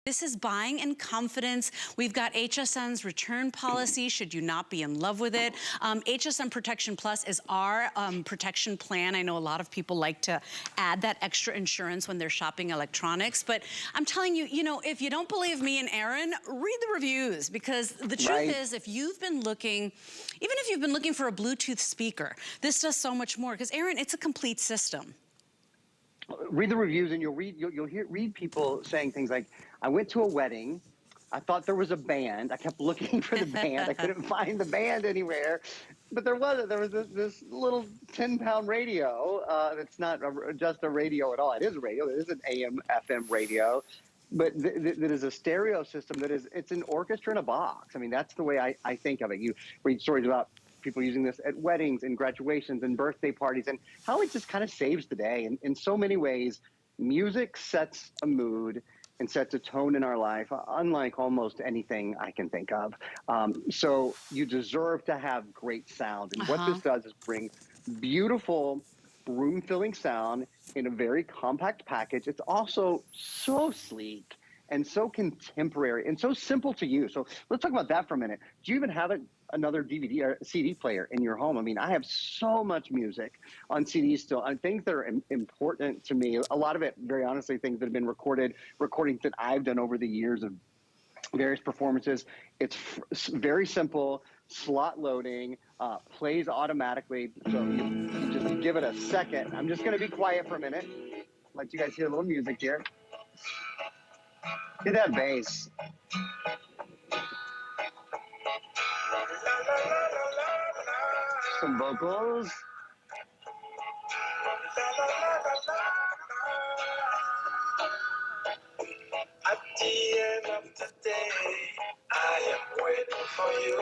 This is buying in confidence. We've got HSN's return policy should you not be in love with it. HSN Protection Plus is our protection plan. I know a lot of people like to add that extra insurance when they're shopping electronics, but I'm telling you, you know, if you don't believe me and Aaron, read the reviews, because the truth is, if you've been looking, even if you've been looking for a Bluetooth speaker, this does so much more, because Aaron, it's a complete system. Read the reviews, and you'll read people saying things like, I went to a wedding, I thought there was a band, I kept looking for the band, I couldn't find the band anywhere, but there wasn't. There was this little 10-pound radio that's not just a radio at all. It is a radio, it is an AM, FM radio, but that is a stereo system that is, it's an orchestra in a box. I mean, that's the way I think of it. You read stories about people using this at weddings and graduations and birthday parties, and how it just kind of saves the day. And in so many ways, music sets a mood and sets a tone in our life, unlike almost anything I can think of. So you deserve to have great sound. And what this does is bring beautiful room-filling sound in a very compact package. It's also so sleek and so contemporary and so simple to use. So let's talk about that for a minute. Do you even have another DVD or CD player in your home? I mean, I have so much music on CDs still. I think they're important to me. A lot of it, very honestly, things that have been recordings that I've done over the years of various performances. It's very simple, slot loading, plays automatically. So you just give it a second. I'm just gonna be quiet for a minute. Let you guys hear a little music here. Hear that bass. Some vocals. At the end of the day, I am waiting for you.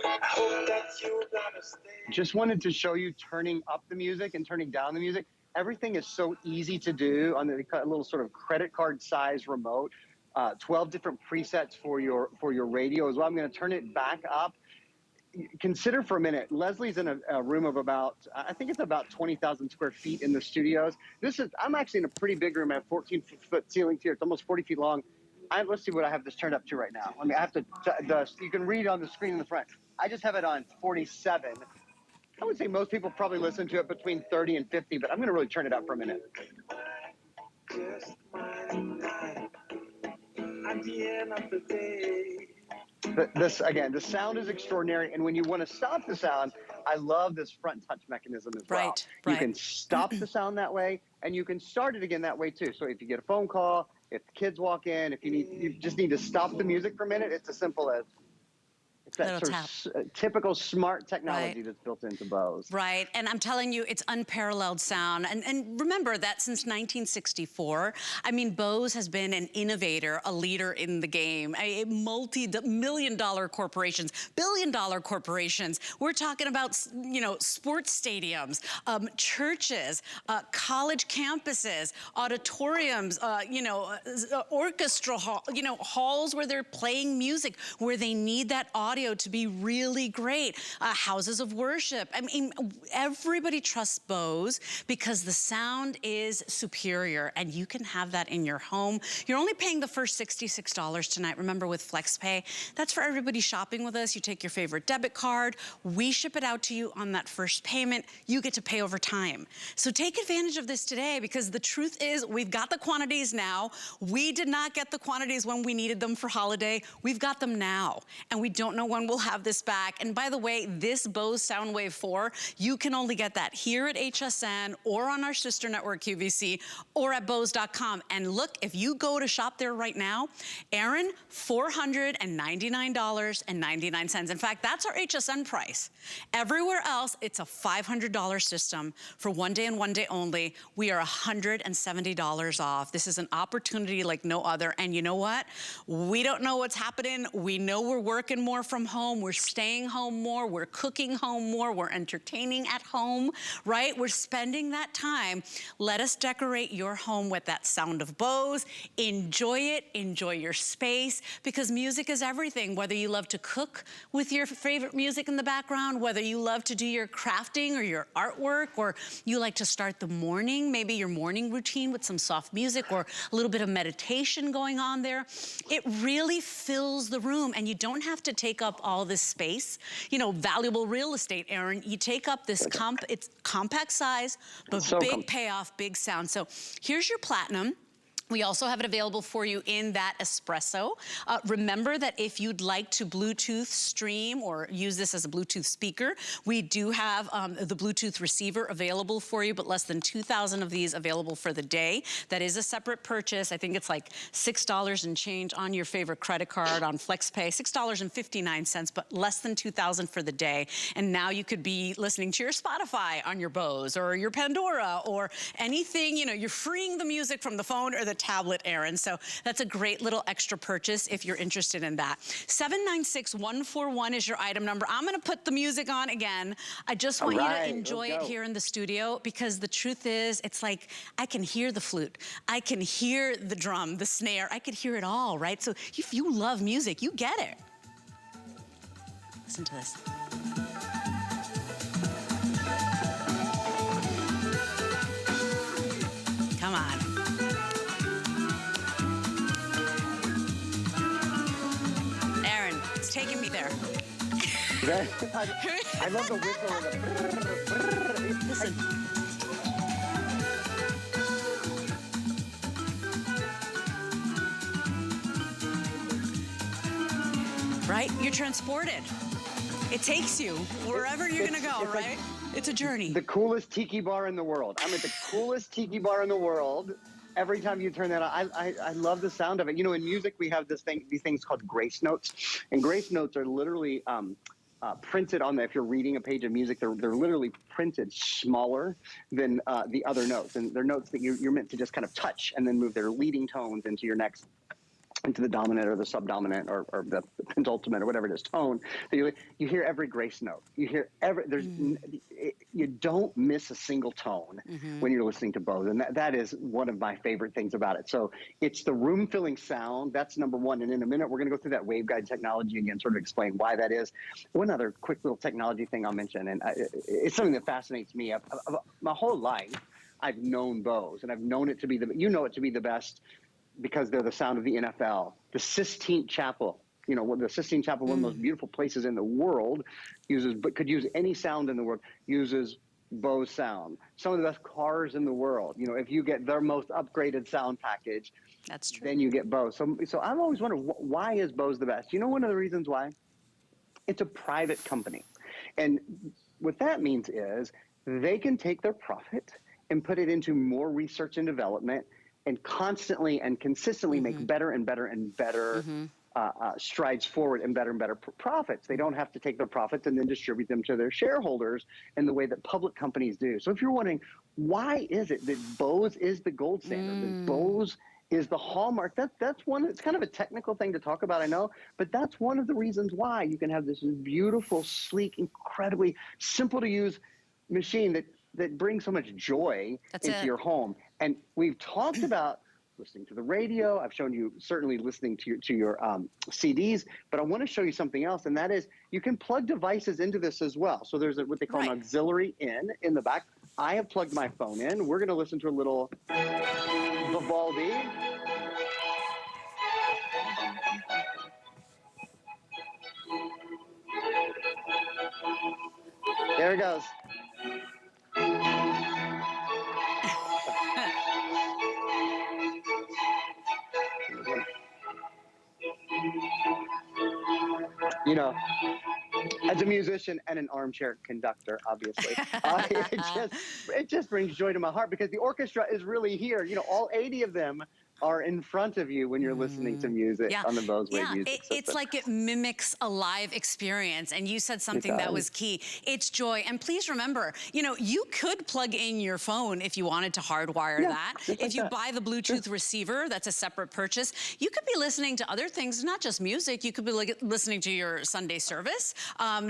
I hope that you understand. Just wanted to show you turning up the music and turning down the music. Everything is so easy to do on the little sort of credit card size remote. 12 different presets for your radio as well. I'm going to turn it back up. Consider for a minute, Leslie's in a room of about, I think it's about 20,000 square feet in the studios. I'm actually in a pretty big room. I have 14-foot ceilings here. It's almost 40 feet long. Let's see what I have this turned up to right now. I mean, I have to, you can read on the screen in the front. I just have it on 47. I would say most people probably listen to it between 30 and 50, but I'm going to really turn it up for a minute. Just my at the end of the day. This, again, the sound is extraordinary, and when you want to stop the sound, I love this front touch mechanism as well. Right. You can stop the sound that way, and you can start it again that way too. So if you get a phone call, if the kids walk in, if you just need to stop the music for a minute, it's as simple as, it's that sort of typical smart technology that's built into Bose. Right, and I'm telling you, it's unparalleled sound. And remember that since 1964, I mean, Bose has been an innovator, a leader in the game. Multi-million-dollar corporations, billion-dollar corporations. We're talking about, you know, sports stadiums, churches, college campuses, auditoriums, you know, orchestra hall, you know, halls where they're playing music, where they need that audio to be really great. Houses of worship. I mean, everybody trusts Bose because the sound is superior, and you can have that in your home. You're only paying the first $66 tonight. Remember, with FlexPay, that's for everybody shopping with us. You take your favorite debit card. We ship it out to you on that first payment. You get to pay over time. So take advantage of this today, because the truth is, we've got the quantities now. We did not get the quantities when we needed them for holiday. We've got them now, and we don't know when we'll have this back. And by the way, this Bose Soundwave 4, you can only get that here at HSN or on our sister network QVC or at Bose.com. And look, if you go to shop there right now, Aaron, $499.99. In fact, that's our HSN price. Everywhere else, it's a $500 system for one day and one day only. We are $170 off. This is an opportunity like no other. And you know what? We don't know what's happening. We know we're working more from from home, we're staying home more, we're cooking home more, we're entertaining at home, right? We're spending that time. Let us decorate your home with that sound of Bose. Enjoy it, enjoy your space, because music is everything. Whether you love to cook with your favorite music in the background, whether you love to do your crafting or your artwork, or you like to start the morning, maybe your morning routine with some soft music or a little bit of meditation going on there. It really fills the room, and you don't have to take up all this space. You know, valuable real estate, Aaron. You take up this it's compact size, but So big payoff, big sound. So here's your Platinum. We also have it available for you in that espresso. Remember that if you'd like to Bluetooth stream or use this as a Bluetooth speaker, we do have the Bluetooth receiver available for you, but less than 2,000 of these available for the day. That is a separate purchase. I think it's like $6 and change on your favorite credit card on FlexPay, $6.59, but less than 2,000 for the day. And now you could be listening to your Spotify on your Bose or your Pandora or anything, you know, you're freeing the music from the phone or the tablet, Aaron. So that's a great little extra purchase if you're interested in that. 796141 is your item number. I'm going to put the music on again. I just want you to enjoy it here in the studio, because the truth is, it's like I can hear the flute. I can hear the drum, the snare. I could hear it all, right? So if you love music, you get it. Listen to this. Come on. It's taking me there. I love the whistle and the Listen. Right? You're transported. It takes you wherever you're going to go, right? Like it's a journey. The coolest tiki bar in the world. I'm at the coolest tiki bar in the world. Every time you turn that on, I love the sound of it. You know, in music, we have these things called grace notes. And grace notes are literally printed on if you're reading a page of music, they're literally printed smaller than the other notes. And they're notes that you're meant to just kind of touch and then move their leading tones into your next, into the dominant or the subdominant or the penultimate or whatever it is tone. So you hear every grace note. You hear you don't miss a single tone when you're listening to Bose, and that is one of my favorite things about it. So it's the room filling sound. That's number one. And in a minute, we're going to go through that Waveguide technology again, sort of explain why that is. One other quick little technology thing I'll mention, and it's something that fascinates me. My whole life, I've known Bose, and I've known it to be the best, because they're the sound of the NFL. The Sistine Chapel, you know, the Sistine Chapel, one of the most beautiful places in the world, could use any sound in the world, uses Bose sound. Some of the best cars in the world, you know, if you get their most upgraded sound package, that's true. then you get Bose. So I've always wondered, why is Bose the best? You know, one of the reasons why? It's a private company. And what that means is they can take their profit and put it into more research and development, and constantly and consistently make better and better and better strides forward and better profits. They don't have to take their profits and then distribute them to their shareholders in the way that public companies do. So if you're wondering, why is it that Bose is the gold standard, that Bose is the hallmark, that's one, it's kind of a technical thing to talk about, I know, but that's one of the reasons why you can have this beautiful, sleek, incredibly simple to use machine that brings so much joy into your home. And we've talked about listening to the radio. I've shown you certainly listening to your CDs, but I want to show you something else, and that is you can plug devices into this as well. So there's what they call an auxiliary in the back. I have plugged my phone in. We're going to listen to a little Vivaldi. There it goes. You know, as a musician and an armchair conductor, obviously, it just brings joy to my heart, because the orchestra is really here. You know, all 80 of them are in front of you when you're listening to music Yeah, on the Bose Wave yeah. music It's system. like it mimics a live experience. And you said It something that was does. key. It's joy. And please remember, you know, you could plug in your phone if you wanted to hardwire Yeah, that. just like If you that. buy the Sure. Bluetooth receiver, that's a separate purchase. You could be listening to other things, not just music. You could be listening to your Sunday service.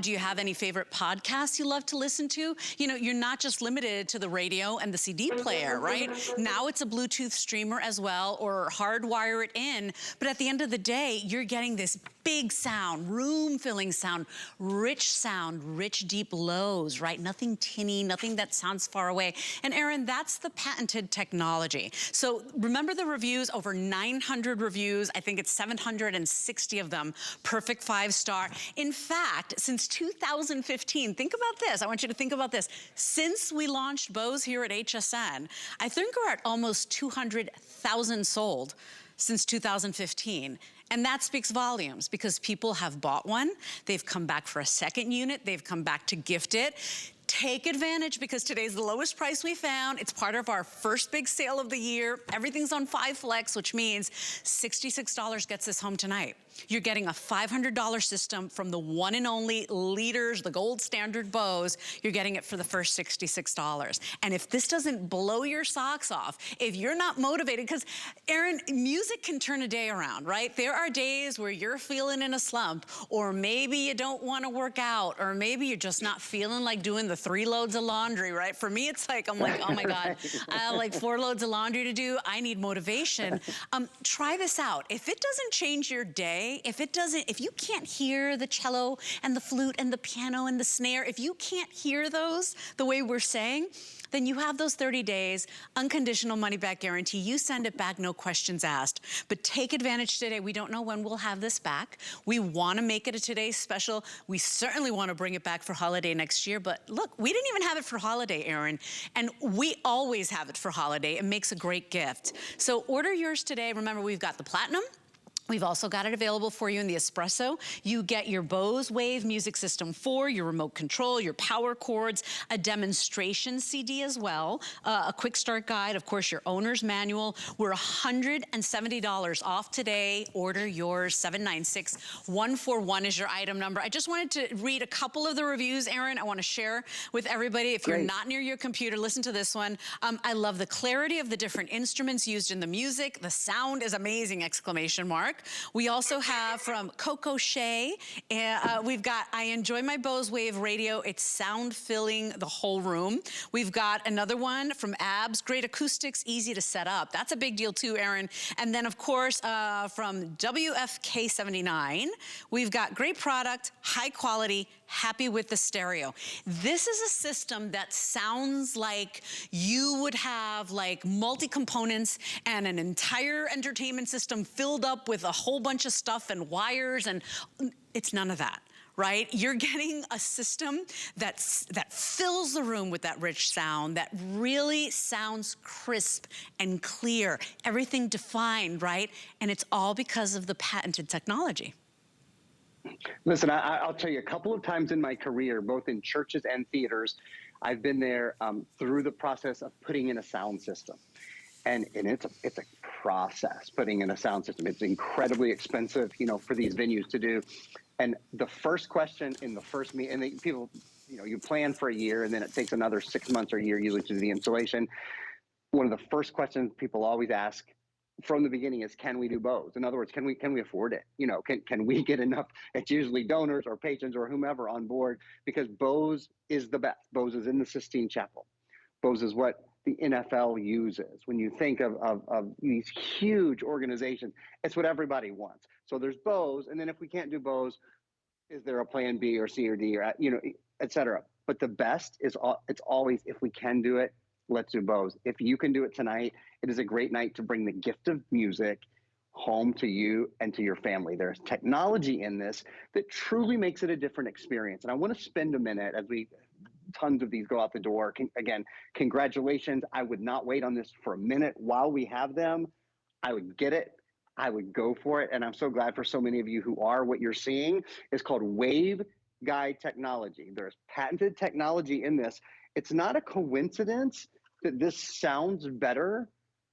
Do you have any favorite podcasts you love to listen to? You know, you're not just limited to the radio and the CD player, right? Now it's a Bluetooth streamer as well, or hardwire it in. But at the end of the day, you're getting this big sound, room-filling sound, rich deep lows, right? Nothing tinny, nothing that sounds far away. And Aaron, that's the patented technology. So remember the reviews, over 900 reviews. I think it's 760 of them, perfect 5-star. In fact, since 2015, think about this. I want you to think about this. Since we launched Bose here at HSN, I think we're at almost 200,000 sold since 2015. And that speaks volumes because people have bought one, they've come back for a second unit, they've come back to gift it. Take advantage because today's the lowest price we found. It's part of our first big sale of the year. Everything's on 5 Flex, which means $66 gets this home tonight. You're getting a $500 system from the one and only leaders, the gold standard Bose. You're getting it for the first $66. And if this doesn't blow your socks off, if you're not motivated, because Aaron, music can turn a day around, right? There are days where you're feeling in a slump, or maybe you don't want to work out, or maybe you're just not feeling like doing the 3 loads of laundry, right? For me, it's like, I'm like, oh my God, I have like 4 loads of laundry to do. I need motivation. Try this out. If it doesn't change your day, if you can't hear the cello and the flute and the piano and the snare, if you can't hear those the way we're saying, then you have those 30 days, unconditional money back guarantee. You send it back, no questions asked. But take advantage today. We don't know when we'll have this back. We want to make it a today's special. We certainly want to bring it back for holiday next year. But look, we didn't even have it for holiday, Aaron. And we always have it for holiday. It makes a great gift. So order yours today. Remember, we've got the Platinum. We've also got it available for you in the Espresso. You get your Bose Wave Music System 4, your remote control, your power cords, a demonstration CD as well, a quick start guide, of course, your owner's manual. We're $170 off today. Order yours, 796-141 is your item number. I just wanted to read a couple of the reviews, Aaron. I want to share with everybody. If you're not near your computer, listen to this one. I love the clarity of the different instruments used in the music. The sound is amazing, exclamation mark. We also have from Coco Shea, we've got I enjoy my Bose Wave radio. It's sound filling the whole room. We've got another one from Abs, great acoustics, easy to set up. That's a big deal too, Aaron. And then of course from WFK79, we've got great product, high quality, happy with the stereo. This is a system that sounds like you would have like multi-components and an entire entertainment system filled up with a whole bunch of stuff and wires, and it's none of that. Right? You're getting a system that fills the room with that rich sound, that really sounds crisp and clear, everything defined, right? And it's all because of the patented technology. Listen, I'll tell you, a couple of times in my career, both in churches and theaters, I've been there through the process of putting in a sound system. And it's a process putting in a sound system. It's incredibly expensive, you know, for these venues to do. And the first question in the first meeting, and people, you know, you plan for a year and then it takes another 6 months or a year usually to do the installation. One of the first questions people always ask from the beginning is, can we do Bose? In other words, can we afford it? You know, can we get enough? It's usually donors or patrons or whomever on board, because Bose is the best. Bose is in the Sistine Chapel. Bose is what the NFL uses. When you think of these huge organizations, it's what everybody wants. So there's Bose, and then if we can't do Bose, is there a plan B or C or D or, you know, et cetera? But the best is, it's always, if we can do it, let's do Bose. If you can do it tonight, it is a great night to bring the gift of music home to you and to your family. There's technology in this that truly makes it a different experience. And I want to spend a minute as tons of these go out the door. Again, congratulations. I would not wait on this for a minute. While we have them, I would get it. I would go for it. And I'm so glad for so many of you who are. What you're seeing is called Waveguide Technology. There's patented technology in this. It's not a coincidence that this sounds better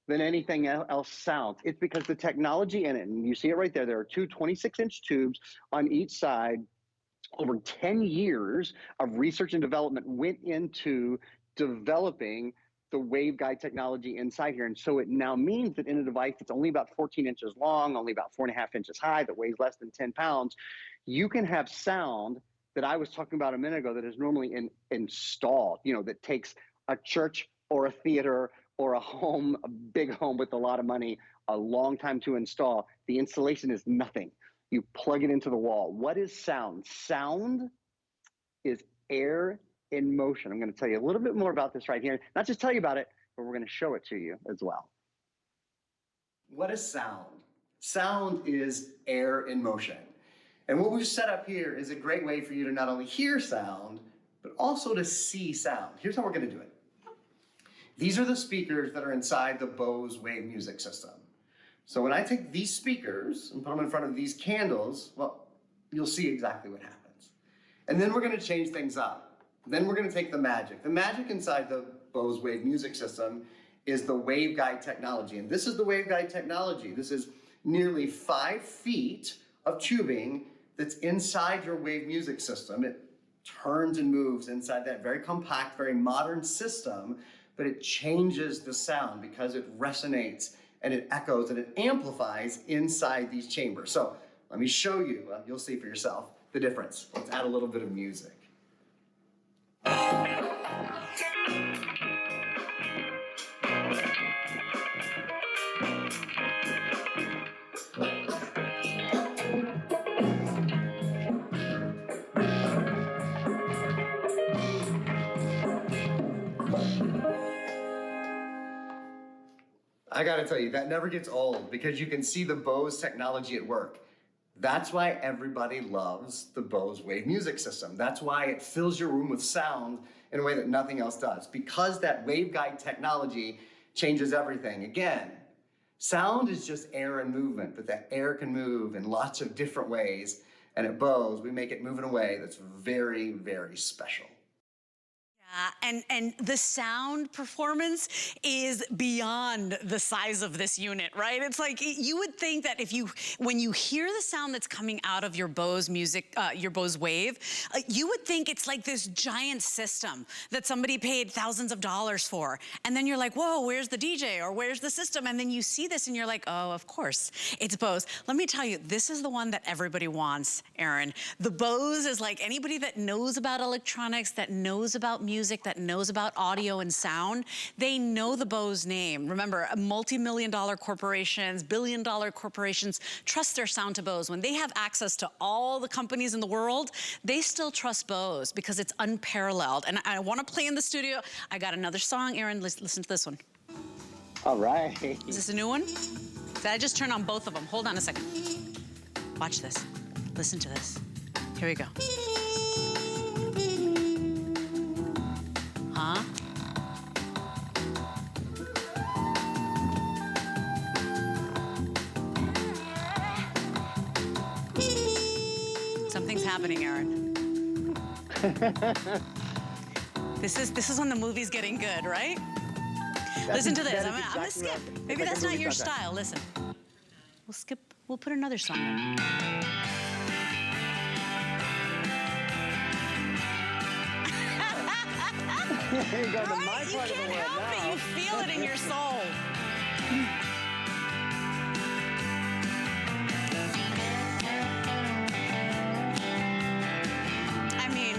than anything else sounds. It's because the technology in it, and you see it right there, there are two 26-inch tubes on each side. Over 10 years of research and development went into developing the waveguide technology inside here. And so it now means that in a device that's only about 14 inches long, only about 4.5 inches high, that weighs less than 10 pounds, you can have sound that I was talking about a minute ago that is normally installed, that takes a church or a theater or a home, a big home with a lot of money, a long time to install. The installation is nothing. You plug it into the wall. What is sound? Sound is air in motion. I'm going to tell you a little bit more about this right here. Not just tell you about it, but we're going to show it to you as well. What is sound? Sound is air in motion. And what we've set up here is a great way for you to not only hear sound, but also to see sound. Here's how we're going to do it. These are the speakers that are inside the Bose Wave music system. So when I take these speakers and put them in front of these candles, well, you'll see exactly what happens. And then we're going to change things up. Then we're going to take the magic. The magic inside the Bose Wave music system is the Waveguide technology. And this is the Waveguide technology. This is nearly 5 feet of tubing that's inside your Wave music system. It turns and moves inside that very compact, very modern system, but it changes the sound because it resonates and it echoes and it amplifies inside these chambers. So let me show you, you'll see for yourself the difference. Let's add a little bit of music. I gotta tell you, that never gets old because you can see the Bose technology at work. That's why everybody loves the Bose Wave music system. That's why it fills your room with sound in a way that nothing else does, because that waveguide technology changes everything. Again, sound is just air and movement, but that air can move in lots of different ways. And at Bose, we make it move in a way that's very, very special. And the sound performance is beyond the size of this unit, right? It's like, you would think that when you hear the sound that's coming out of your Bose music, your Bose Wave, you would think it's like this giant system that somebody paid thousands of dollars for. And then you're like, whoa, where's the DJ or where's the system? And then you see this and you're like, oh, of course, it's Bose. Let me tell you, this is the one that everybody wants, Aaron. The Bose is like anybody that knows about electronics, that knows about music, that knows about audio and sound, they know the Bose name. Remember, multi-million-dollar corporations, billion-dollar corporations trust their sound to Bose. When they have access to all the companies in the world, they still trust Bose because it's unparalleled. And I want to play in the studio. I got another song. Aaron, listen to this one. All right. Is this a new one? Did I just turn on both of them? Hold on a second. Watch this. Listen to this. Here we go. Huh? Something's happening, Aaron. This is when the movie's getting good, right? Listen to this. I'm gonna skip. Maybe that's not your style. Listen. We'll skip. We'll put another song in. Here you go, to my Right? You part of the can't world help now. it. You feel it in your soul. I mean,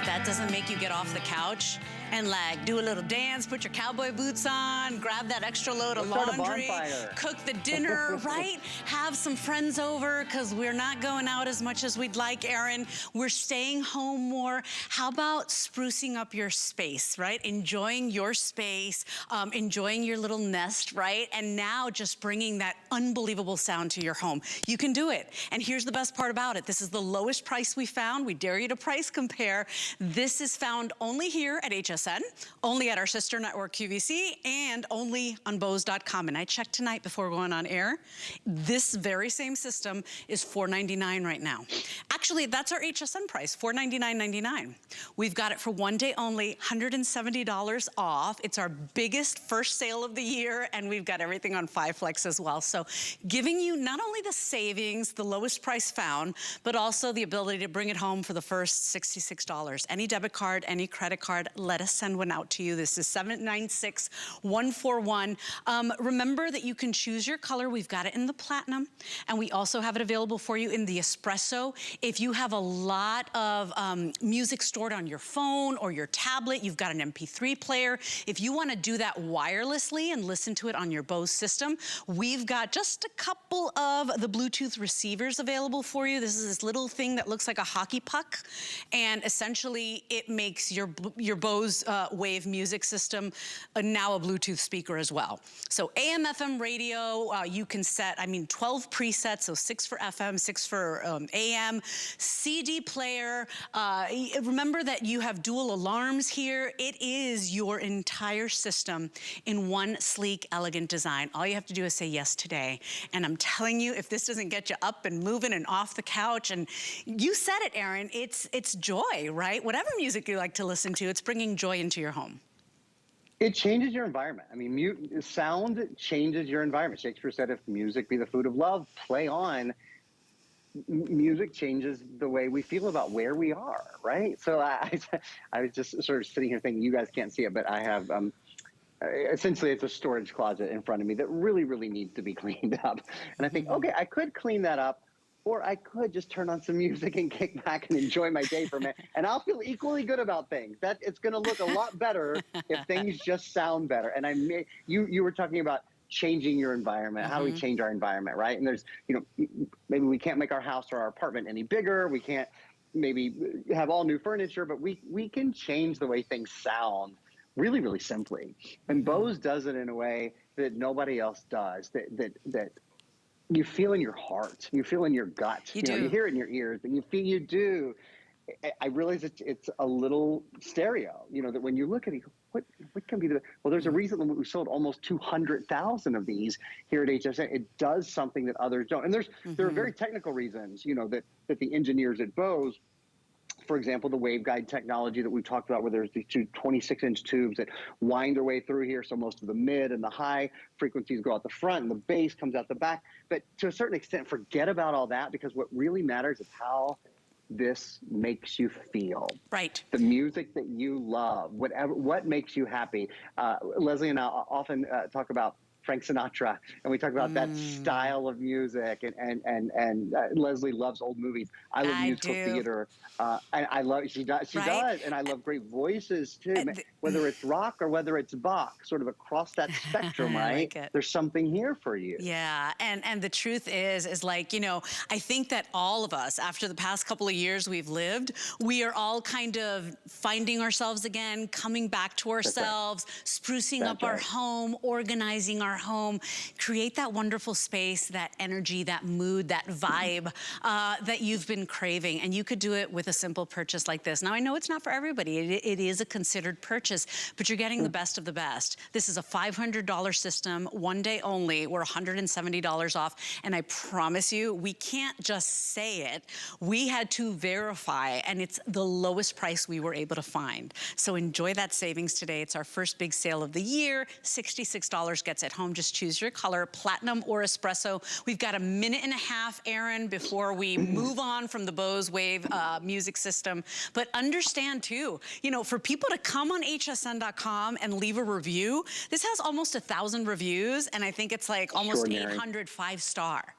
that doesn't make you get off the couch and like do a little dance, put your cowboy boots on, grab that extra load of Let's start a laundry, bonfire. cook the dinner, right? Have some friends over because we're not going out as much as we'd like, Aaron. We're staying home more. How about sprucing up your space, right? Enjoying your space, enjoying your little nest, right? And now just bringing that unbelievable sound to your home. You can do it. And here's the best part about it. This is the lowest price we found. We dare you to price compare. This is found only here at HS HSN, only at our sister network QVC, and only on Bose.com. And I checked tonight before going on air. This very same system is $499 right now. Actually, that's our HSN price, $499.99. We've got it for one day only, $170 off. It's our biggest first sale of the year, and we've got everything on 5 Flex as well. So giving you not only the savings, the lowest price found, but also the ability to bring it home for the first $66. Any debit card, any credit card, let us send one out to you. This is 796-141. Remember that you can choose your color. We've got it in the platinum, and we also have it available for you in the espresso. If you have a lot of music stored on your phone or your tablet, you've got an MP3 player. If you want to do that wirelessly and listen to it on your Bose system, we've got just a couple of the Bluetooth receivers available for you. This is this little thing that looks like a hockey puck, and essentially it makes your Bose Wave music system now a Bluetooth speaker as well. So AM, FM radio, you can set, 12 presets, so 6 for FM, 6 for AM, CD player. Remember that you have dual alarms here. It is your entire system in one sleek, elegant design. All you have to do is say yes today. And I'm telling you, if this doesn't get you up and moving and off the couch, and you said it, Aaron, it's joy, right? Whatever music you like to listen to, it's bringing joy into your home. It changes your environment. Sound changes your environment. Shakespeare said, if music be the food of love, play on. Music changes the way we feel about where we are, right? So I was just sort of sitting here thinking, you guys can't see it, but I have, essentially it's a storage closet in front of me that really, really needs to be cleaned up. And I think, okay, I could clean that up, or I could just turn on some music and kick back and enjoy my day for a minute, and I'll feel equally good about things. That it's going to look a lot better if things just sound better. And you were talking about changing your environment. How do we change our environment, right? And there's, maybe we can't make our house or our apartment any bigger. We can't maybe have all new furniture, but we can change the way things sound really, really simply. And Bose does it in a way that nobody else does, that you feel in your heart, you feel in your gut. You hear it in your ears, and you do. I realize it's a little stereo, that when you look at it, what can be well, there's a reason that we sold almost 200,000 of these here at HSN. It does something that others don't. And there are very technical reasons, that the engineers at Bose, for example, the Waveguide technology that we've talked about, where there's these two 26-inch tubes that wind their way through here. So most of the mid and the high frequencies go out the front and the bass comes out the back. But to a certain extent, forget about all that, because what really matters is how this makes you feel. Right. The music that you love, what makes you happy. Leslie and I often talk about Frank Sinatra, and we talk about that style of music, and Leslie loves old movies. I love musical theater. And I love, she does, and I love great voices too, whether it's rock or whether it's Bach, sort of across that spectrum, right? Like there's something here for you. Yeah, and the truth is like, I think that all of us, after the past couple of years we've lived, we are all kind of finding ourselves again, coming back to ourselves, sprucing up our home, organizing our home, create that wonderful space, that energy, that mood, that vibe that you've been craving. And you could do it with a simple purchase like this. Now, I know it's not for everybody. It is a considered purchase, but you're getting the best of the best. This is a $500 system, one day only. We're $170 off. And I promise you, we can't just say it. We had to verify, and it's the lowest price we were able to find. So enjoy that savings today. It's our first big sale of the year. $66 gets it home. Just choose your color, platinum or espresso. We've got a minute and a half, Aaron, before we move on from the Bose Wave music system. But understand too, for people to come on hsn.com and leave a review, this has almost 1,000 reviews, and I think it's like almost 800 5-star.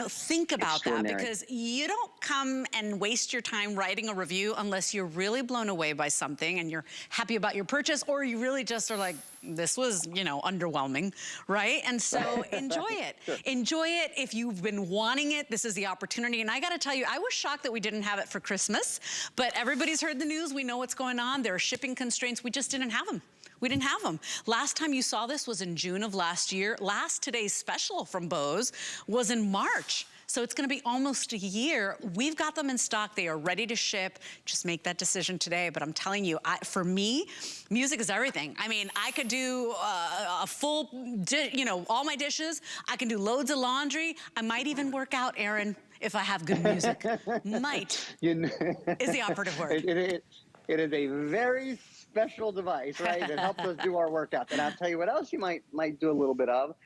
Think about that, because you don't come and waste your time writing a review unless you're really blown away by something and you're happy about your purchase, or you really just are like, this was, underwhelming, right? And so enjoy it. Enjoy it. If you've been wanting it, this is the opportunity. And I got to tell you, I was shocked that we didn't have it for Christmas, but everybody's heard the news. We know what's going on. There are shipping constraints. We just didn't have them. We didn't have them. Last time you saw this was in June of last year. Last Today's Special from Bose was in March. So it's gonna be almost a year. We've got them in stock. They are ready to ship. Just make that decision today. But I'm telling you, for me, music is everything. I mean, I could do a full, all my dishes. I can do loads of laundry. I might even work out, Aaron, if I have good music. Might is the operative word. It is a very special device, right? That helps us do our workouts. And I'll tell you what else you might do a little bit of.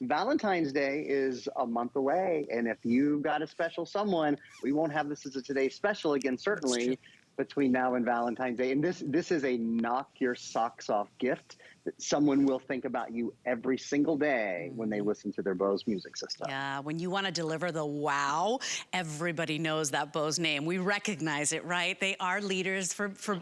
Valentine's Day is a month away, and if you've got a special someone, we won't have this as a Today's Special again, certainly between now and Valentine's Day. And this is a knock your socks off gift that someone will think about you every single day when they listen to their Bose music system. Yeah, when you want to deliver the wow, everybody knows that Bose name. We recognize it, right? They are leaders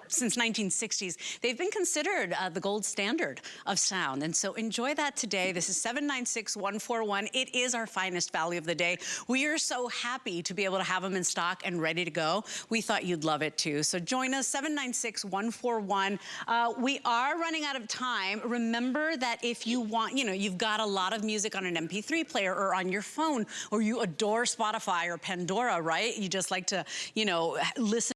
since 1960s. They've been considered the gold standard of sound. And so enjoy that today. This is 796141. It is our finest value of the day. We are so happy to be able to have them in stock and ready to go. We thought you'd love it too. So join us, 796141. We are running out of time. Remember that if you want, you've got a lot of music on an MP3 player or on your phone, or you adore Spotify or Pandora, right? You just like to, listen